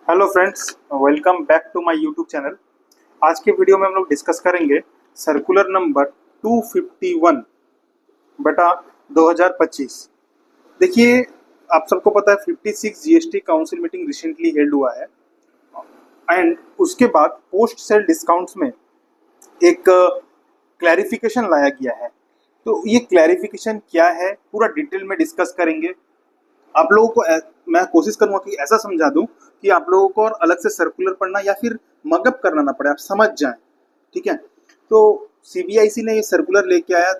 Hello friends, welcome back to my YouTube channel. आज के video में हम लोग डिस्कस करेंगे सर्कुलर नंबर 251 बटा 2025। देखिए, आप सबको पता है 56 GST council meeting recently held हुआ है एंड उसके बाद पोस्ट सेल डिस्काउंट्स में एक क्लैरिफिकेशन लाया गया है। तो ये क्लैरिफिकेशन क्या है पूरा डिटेल में डिस्कस करेंगे। आप लोगों को मैं कोशिश करूंगा कि ऐसा समझा दूं कि आप लोगों को और अलग से सर्कुलर पढ़ना या फिर मगअप करना ना पड़े, आप समझ जाएं। ठीक है, तो सीबीआईसी ने ये सर्कुलर लेके आया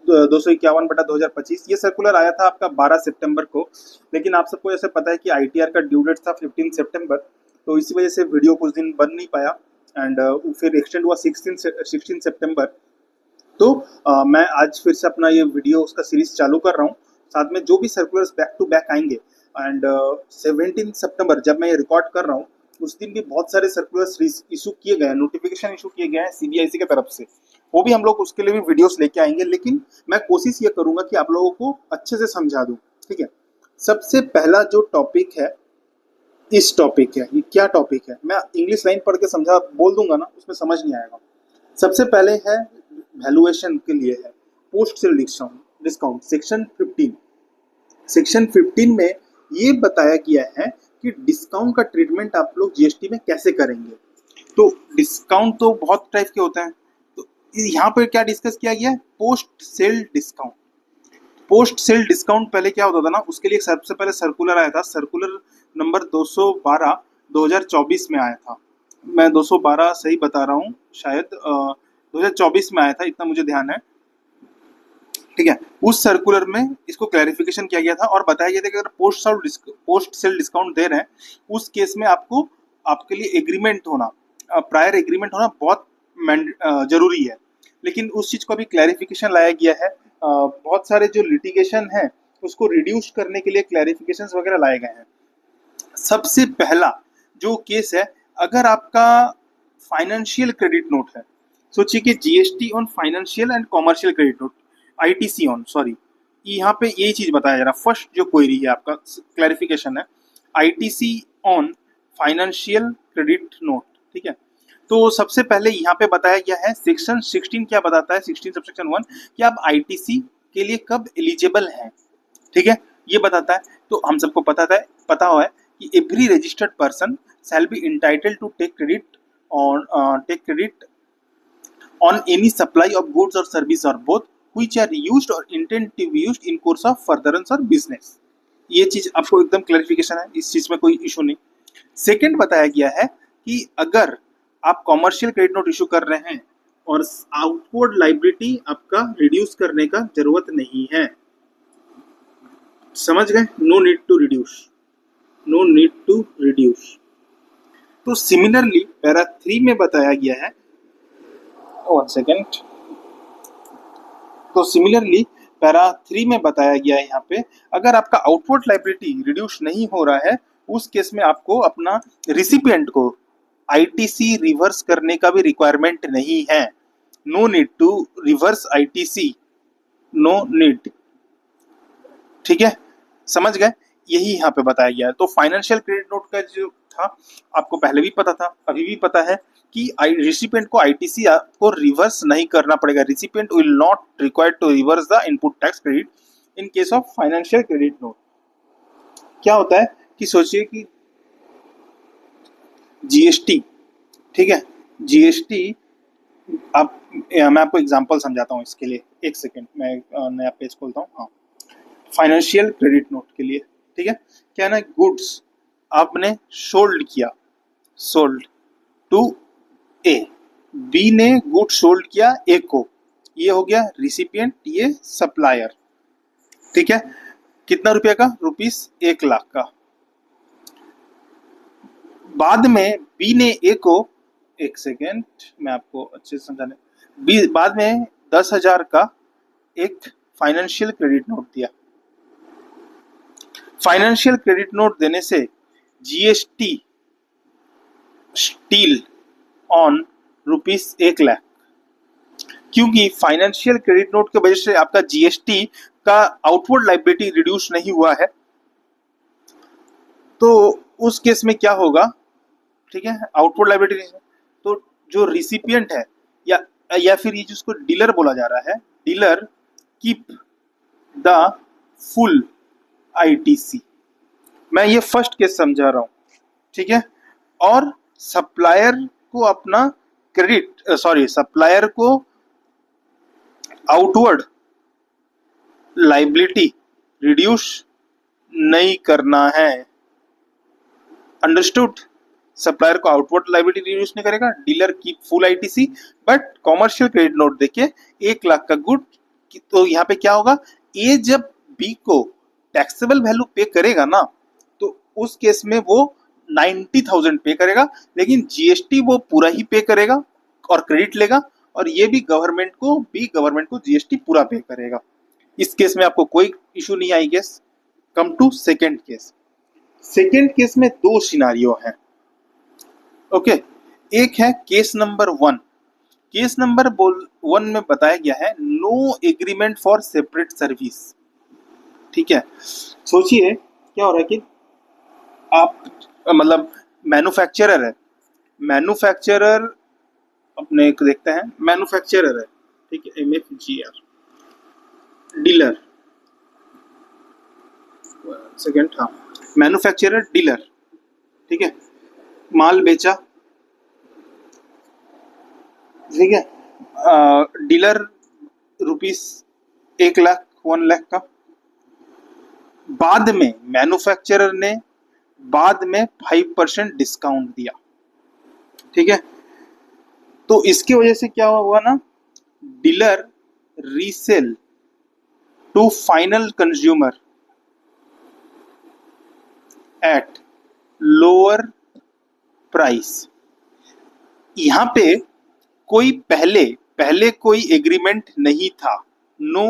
251/2025। ये सर्कुलर आया था आपका 12 सितंबर को, लेकिन आप सबको जैसे पता है कि आईटीआर का ड्यू डेट था 15 सितंबर, तो इसी वजह से वीडियो कुछ दिन बन नहीं पाया एंड फिर एक्सटेंड हुआ 16 सितंबर। तो मैं आज फिर से अपना ये वीडियो उसका सीरीज चालू कर रहा हूँ। साथ में जो भी सर्कुलर्स बैक टू बैक आएंगे एंड 17 सितंबर जब मैं ये रिकॉर्ड कर रहा हूँ उस दिन भी बहुत सारे सर्कुलर्स इशू किए गए हैं, नोटिफिकेशन इशू किए गए हैं सीबीआईसी की तरफ से। वो भी हम लोग उसके लिए भी वीडियोस लेके आएंगे, लेकिन मैं कोशिश ये करूंगा कि आप लोगों को अच्छे से समझा दूं। ठीक है, सबसे पहला जो टॉपिक है इस टॉपिक है, ये क्या टॉपिक है मैं इंग्लिश लाइन पढ़ के समझा बोल दूंगा ना, उसमें समझ नहीं आएगा। सबसे पहले है वैल्यूएशन के लिए है पोस्ट सेल डिस्काउंट सेक्शन 15 में ये बताया गया है कि डिस्काउंट का ट्रीटमेंट आप लोग जीएसटी में कैसे करेंगे। तो डिस्काउंट तो बहुत टाइप के होते हैं, तो यहाँ पर क्या डिस्कस किया गया है, post sale discount. Post sale discount पहले क्या होता था ना, उसके लिए सबसे पहले सर्कुलर आया था, सर्कुलर नंबर 212 2024 में आया था। मैं 212 सही बता रहा हूँ, शायद 2024 में आया था, इतना मुझे ध्यान है। ठीक है, उस सर्कुलर में इसको क्लैरिफिकेशन किया गया था और बताया गया था कि अगर पोस्ट सेल डिस्काउंट दे रहे हैं उस केस में आपको आपके लिए एग्रीमेंट होना, प्रायर एग्रीमेंट होना बहुत जरूरी है। लेकिन उस चीज को अभी क्लैरिफिकेशन लाया गया है। बहुत सारे जो लिटिगेशन है उसको रिड्यूस करने के लिए क्लैरिफिकेशंस वगैरह लाए गए हैं। सबसे पहला जो केस है, अगर आपका फाइनेंशियल क्रेडिट नोट है, सोचिए कि GST on financial and commercial credit note, ITC on, sorry, यहाँ पे यही चीज बताया जा रहा है। फर्स्ट जो क्वेरी है आपका क्लैरिफिकेशन है ITC on financial credit note. ठीक है, तो सबसे पहले यहाँ पे बताया गया है सेक्शन 16 क्या बताता है, 16 सबसेक्शन 1 कि आप आईटीसी के लिए कब एलिजिबल हैं। ठीक है, ये बताता है। तो हम सबको पता हुआ है कि every registered person shall be entitled to take credit on any supply of goods or service or both which are used or intend to be used in course of furtherance or business। ये चीज आपको एकदम clarification है, इस चीज में कोई issue नहीं। सेकंड बताया गया है कि अगर आप कॉमर्शियल क्रेडिट नोट इशू कर रहे हैं और आउटवर्ड लाइबिलिटी आपका रिड्यूस करने का जरूरत नहीं है, समझ गए, नो नीड टू रिड्यूस। तो सिमिलरली पैरा 3 में बताया गया है, वन सेकेंड, तो सिमिलरली पैरा 3 में बताया गया है यहाँ पे अगर आपका आउटवर्ड लाइबिलिटी रिड्यूस नहीं हो रहा है उस केस में आपको अपना रिसिपिएंट को आईटीसी रिवर्स करने का भी रिक्वायरमेंट नहीं है। No need to reverse ITC, no need. ठीक है, समझ गए, यही यहाँ पे बताया गया है। तो फाइनेंशियल क्रेडिट नोट का जो था आपको पहले भी पता था, अभी भी पता है कि रिसिपिएंट को आईटीसी को रिवर्स नहीं करना पड़ेगा। Recipient will not required to reverse the input tax credit in case of financial credit note. क्या होता है कि सोचिए कि जीएसटी, ठीक है, जीएसटी, आप मैं आपको एग्जांपल समझाता हूँ इसके लिए, एक सेकेंड मैं नया पेज खोलता हूँ। हाँ, फाइनेंशियल क्रेडिट नोट के लिए, ठीक है, क्या है ना, गुड्स आपने सोल्ड टू ए, बी ने गुड सोल्ड किया ए को, ये हो गया रिसिपिएंट, ये सप्लायर। ठीक है, कितना रुपया का, ₹1,00,000 का। बाद में बी ने ए को, एक सेकेंड मैं आपको अच्छे से समझाने, बाद में 10,000 का एक फाइनेंशियल क्रेडिट नोट दिया। फाइनेंशियल क्रेडिट नोट देने से जीएसटी स्टील ऑन ₹1,00,000, क्योंकि फाइनेंशियल क्रेडिट नोट की वजह से आपका जीएसटी का आउटवर्ड लाइबिलिटी रिड्यूस नहीं हुआ है, तो उस केस में क्या होगा, ठीक है, आउटवर्ड लायबिलिटी। तो जो रिसिपिएंट है या फिर ये जिसको डीलर बोला जा रहा है, dealer keep the full ITC. मैं ये फर्स्ट केस समझा रहा हूं, ठीक है। और सप्लायर को अपना सप्लायर को आउटवर्ड लायबिलिटी रिड्यूस नहीं करना है। अंडरस्टूड? सप्लायर को आउटवर्ड लायबिलिटी रिड्यूस नहीं करेगा, डीलर की full ITC, but commercial credit note देखिए 1 लाख का गुड, तो यहाँ पे क्या होगा, ए जब बी को टैक्सेबल वैल्यू पे करेगा ना, तो उस केस में वो 90,000 पे करेगा, लेकिन जीएसटी वो पूरा ही पे करेगा और क्रेडिट लेगा, और ये भी गवर्नमेंट को जीएसटी पूरा पे करेगा। इस केस में आपको कोई इशू नहीं I guess. Come to second case. Second case में 2 सिनारियो हैं, ओके। एक है केस नंबर 1। केस नंबर 1 में बताया गया है no agreement for separate service, ठीक है। सोचिए क्या हो रहा है कि आप मतलब मैन्युफैक्चरर है, मैन्युफैक्चरर अपने को देखते हैं, मैन्युफैक्चरर है, ठीक है, MFGR, डीलर, सेकेंड, हाँ, मैन्युफैक्चरर डीलर, ठीक है, माल बेचा, ठीक है, डीलर रुपीस 1 लाख 1 लाख का, बाद में मैन्युफैक्चरर ने बाद में 5% डिस्काउंट दिया, ठीक है। तो इसकी वजह से क्या हुआ ना, dealer resale to final consumer at lower price. यहां पे कोई पहले कोई एग्रीमेंट नहीं था, no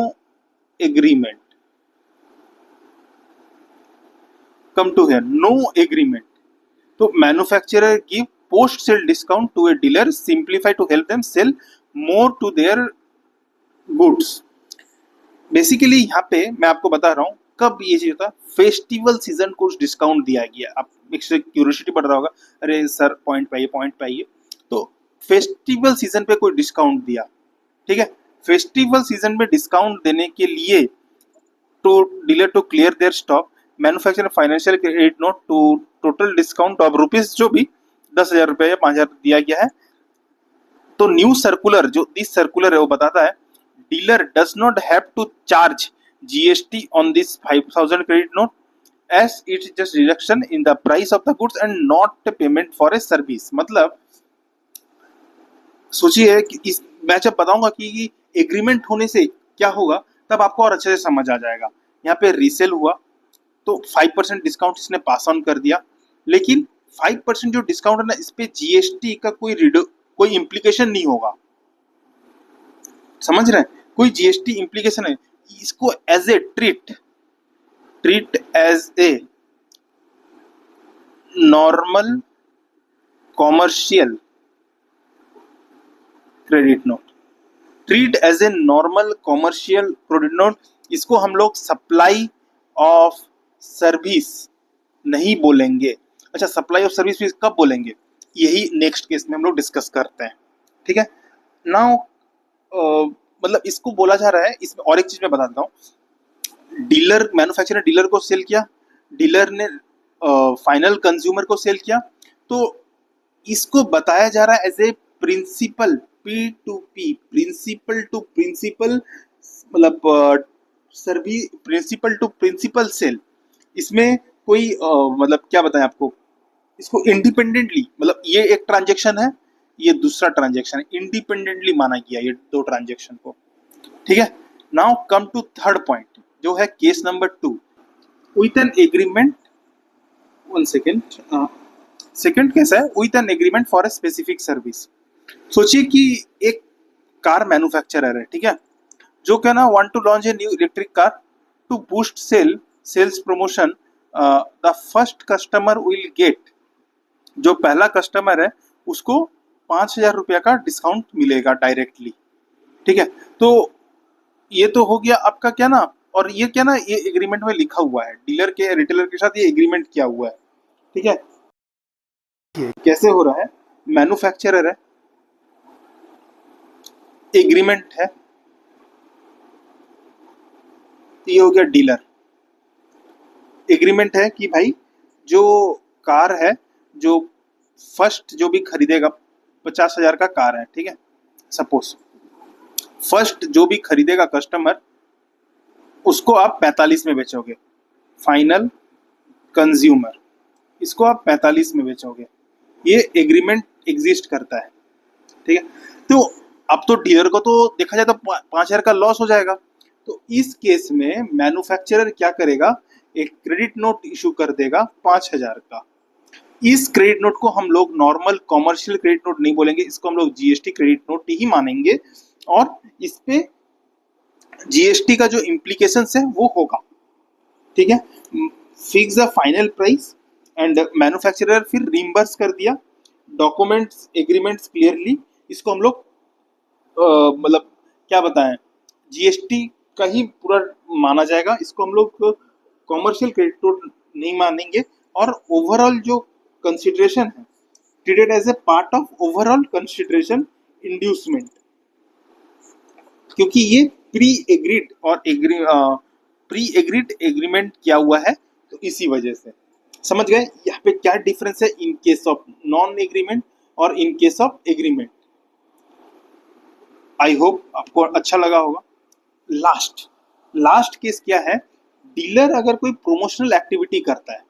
agreement. Come to here, no agreement. तो manufacturer give post sale discount to a dealer simplify to help them sell more to their goods. Basically यहाँ पे मैं आपको बता रहा हूँ कब ये चीज होता है, फेस्टिवल सीजन को डिस्काउंट दिया गया। आप एक क्यूरियोसिटी बढ़ रहा होगा, अरे सर पॉइंट पे आइए। तो फेस्टिवल सीजन पे कोई डिस्काउंट दिया, ठीक है। फेस्टिवल सीजन में डिस्काउंट देने के लिए to dealer to clear their stock, manufacturer financial credit note to total discount of rupees जो भी 10,000 रुपया या 5,000 दिया गया है। तो न्यू सर्कुलर, जो दिस सर्कुलर है वो बताता है dealer does not have to charge GST on this 5,000 credit note as it's just reduction in the price of the goods and not payment for a service. मतलब सोचिए कि इस मैं जब बताऊंगा कि एग्रीमेंट होने से क्या होगा, तब आपको और अच्छे से समझ आ जाएगा। यहाँ पे रीसेल हुआ तो 5% डिस्काउंट इसने पास ऑन कर दिया, लेकिन 5% जो डिस्काउंट है ना, इस पे जीएसटी का कोई इम्प्लीकेशन नहीं होगा। समझ रहे हैं? कोई जीएसटी इम्प्लीकेशन है, इसको as a treat as a normal commercial credit note, treat as a normal commercial credit note. इसको हम लोग सप्लाई ऑफ सर्विस नहीं बोलेंगे। अच्छा, सप्लाई ऑफ सर्विस भी कब बोलेंगे, यही नेक्स्ट केस में हम लोग डिस्कस करते हैं, ठीक है। नाउ मतलब इसको बोला जा रहा है, इसमें और एक चीज मैं बता देता हूँ। डीलर, मैन्युफैक्चरर डीलर को सेल किया, डीलर ने फाइनल कंज्यूमर को सेल किया, तो इसको बताया जा रहा है as a principal, P2P, principal to principal, मतलब service, principal to principal sale. इसमें कोई मतलब क्या बताएं आपको, इसको इंडिपेंडेंटली, मतलब ये एक ट्रांजेक्शन है, ये दूसरा ट्रांजेक्शन है, इंडिपेंडेंटली माना गया ये 2 ट्रांजेक्शन को, ठीक है। Now come to third point, जो है case number 2, with an agreement, one second, second case है with an agreement for a specific service. सोचिए कि एक कार मैन्युफैक्चरर है, ठीक है, जो क्या ना want to launch a new electric car to boost sales promotion. The first customer will get, जो पहला कस्टमर है उसको 5,000 रुपया का डिस्काउंट मिलेगा डायरेक्टली, ठीक है। तो ये तो हो गया आपका क्या ना, और ये क्या ना, ये एग्रीमेंट में लिखा हुआ है, डीलर के रिटेलर के साथ ये एग्रीमेंट किया हुआ है, ठीक है, कैसे हो रहा है? मैन्युफैक्चरर है, एग्रीमेंट है, ये हो गया डीलर। एग्रीमेंट है कि भाई जो कार है, जो फर्स्ट जो भी खरीदेगा, 50,000 का कार है, ठीक है, सपोज फर्स्ट जो भी खरीदेगा कस्टमर, उसको आप 45 में बेचोगे। फाइनल कंज्यूमर, इसको आप 45 में बेचोगे। ये एग्रीमेंट एग्जिस्ट करता है, ठीक है। तो अब तो डीलर को तो देखा जाए तो 5,000 का लॉस हो जाएगा। तो इस केस में मैन्युफैक्चरर क्या करेगा, एक क्रेडिट नोट इशू कर देगा 5,000 का। इस क्रेडिट नोट को हम लोग नॉर्मल कॉमर्शियल क्रेडिट नोट नहीं बोलेंगे, इसको हम लोग जीएसटी क्रेडिट नोट ही मानेंगे, और इस पे जीएसटी का जो इम्प्लीकेशन है वो होगा, ठीक है। Fix the final price and manufacturer फिर रिम्बर्स कर दिया, डॉक्यूमेंट्स एग्रीमेंट्स क्लियरली, इसको हम लोग मतलब क्या बताएं, जीएसटी का ही पूरा माना जाएगा। इसको हम लोग कॉमर्शियल क्रेडिट नोट नहीं मानेंगे, और ओवरऑल जो कंसिडरेशन है treated as a part of overall consideration inducement, क्योंकि ये प्री एग्रीड और प्री एग्रीड एग्रीमेंट किया हुआ है, तो इसी वजह से। समझ गए यहाँ पे क्या डिफरेंस है in case of non agreement और in case of agreement? I hope आपको अच्छा लगा होगा। लास्ट केस क्या है, डीलर अगर कोई प्रोमोशनल एक्टिविटी करता है,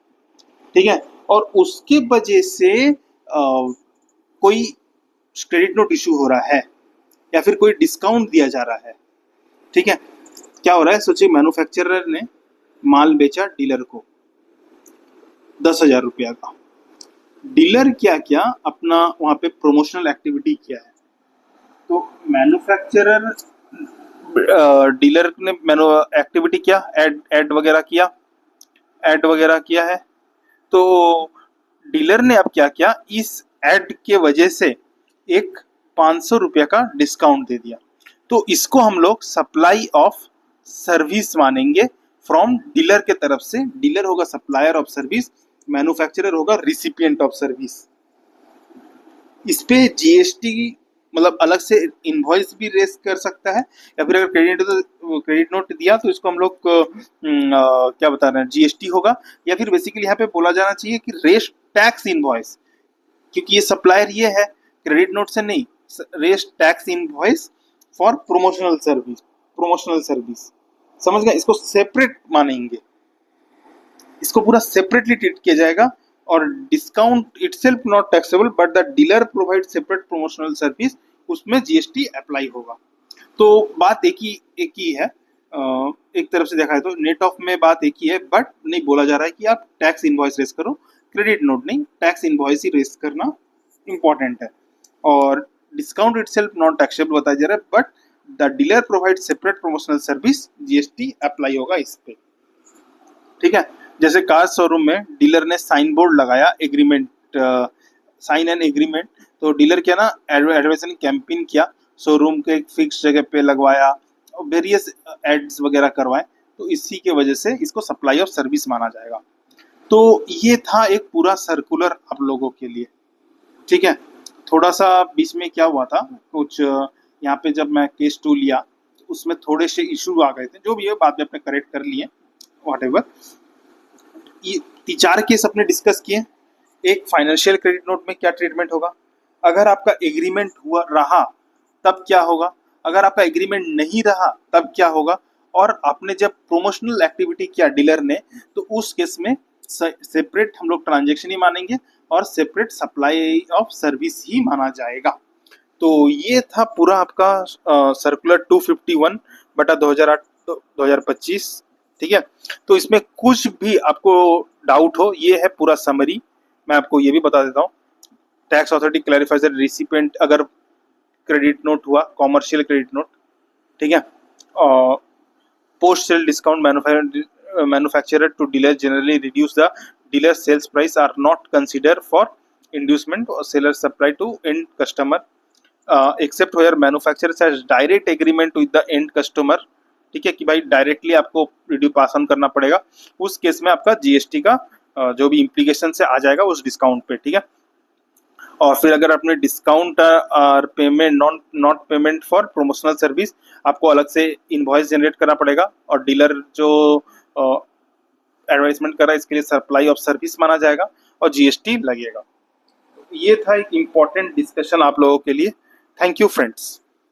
ठीक है, और उसके वजह से कोई क्रेडिट नोट इशू हो रहा है या फिर कोई डिस्काउंट दिया जा रहा है, ठीक है। क्या हो रहा है, सोचिए मैन्युफैक्चरर ने माल बेचा डीलर को 10,000 रुपया का, डीलर क्या किया, अपना वहां पे प्रोमोशनल एक्टिविटी किया है। तो मैन्युफैक्चरर डीलर ने एक्टिविटी किया, एड वगैरह किया है। तो डीलर ने अब क्या किया, इस एड के वजह से एक 500 रुपया का डिस्काउंट दे दिया। तो इसको हम लोग सप्लाई ऑफ सर्विस मानेंगे फ्रॉम डीलर के तरफ से। डीलर होगा सप्लायर ऑफ सर्विस, मैन्युफैक्चरर होगा रिसिपिएंट ऑफ सर्विस। इस पे जीएसटी मतलब अलग से इनवॉइस भी रेस कर सकता है, या फिर अगर क्रेडिट नोट दिया तो इसको हम लोग क्या बता रहे हैं, जीएसटी होगा, या फिर बेसिकली यहाँ पे बोला जाना चाहिए कि रेस टैक्स इनवॉइस, क्योंकि ये सप्लायर ये है, क्रेडिट नोट से नहीं, raise tax invoice for promotional service. समझ गए, इसको सेपरेट मानेंगे, इसको पूरा सेपरेटली ट्रीट किया जाएगा। और discount itself not taxable but the dealer provide separate promotional service, उसमें जीएसटी अप्लाई होगा। तो बात एक ही है, एक तरफ से देखा है तो नेट ऑफ में बात एक ही है, बट नहीं बोला जा रहा है कि आप टैक्स इनवॉइस रेस करो, क्रेडिट नोट नहीं, टैक्स इनवॉइस ही रेस करना इंपॉर्टेंट है। और डिस्काउंट इटसेल्फ नॉट टैक्सेबल बताया जा रहा है, but the dealer provide separate promotional service, GST apply होगा इस पे, ठीक है। जैसे कार शोरूम में डीलर ने साइन बोर्ड लगाया, एग्रीमेंट, साइन एंड एग्रीमेंट, तो डीलर क्या ना, एडवर्टाइजिंग कैंपेन किया, शोरूम के एक फिक्स जगह पे लगवाया, वेरियस एड्स वगैरह करवाए, तो इसी के वजह से इसको सप्लाई ऑफ सर्विस माना जाएगा। तो ये था एक पूरा सर्कुलर आप लोगों के लिए, ठीक है। थोड़ा सा बीच में क्या हुआ था, कुछ यहाँ पे जब मैं केस 2 लिया उसमें थोड़े से इशू आ गए थे, जो भी है बाद में अपने करेक्ट कर लिए, व्हाटएवर। ये 4 केस अपने डिस्कस किए। एक फाइनेंशियल क्रेडिट नोट में क्या ट्रीटमेंट होगा, अगर आपका एग्रीमेंट हुआ रहा तब क्या होगा, अगर आपका एग्रीमेंट नहीं रहा तब क्या होगा, और आपने जब प्रोमोशनल एक्टिविटी किया डीलर ने, तो उस केस में सेपरेट हम लोग ट्रांजेक्शन ही मानेंगे और सेपरेट सप्लाई ऑफ सर्विस ही माना जाएगा। तो ये था पूरा आपका सर्कुलर 251 बटा 2008-2025, ठीक है। तो इसमें कुछ भी आपको डाउट हो, ये है पूरा समरी। मैं आपको ये भी बता देता हूँ, tax authority clarifies that recipient अगर क्रेडिट नोट हुआ, कॉमर्शियल क्रेडिट नोट, ठीक है, post sale discount manufacturer to dealer generally reduce the dealer sales price are not consider for inducement और seller supply to end customer except where manufacturer has direct agreement with the end customer, ठीक है, कि भाई directly आपको Rideau pass on करना पड़ेगा, उस case में आपका जीएसटी का जो भी इम्प्लीकेशन से आ जाएगा उस डिस्काउंट पे, ठीक है। और फिर अगर आपने डिस्काउंट और payment not payment for promotional service, आपको अलग से इनवॉइस जनरेट करना पड़ेगा, और डीलर जो एडवर्टाइजमेंट कर रहा है इसके लिए सप्लाई ऑफ सर्विस माना जाएगा, और जीएसटी लगेगा। ये था एक इम्पॉर्टेंट डिस्कशन आप लोगों के लिए। Thank you friends.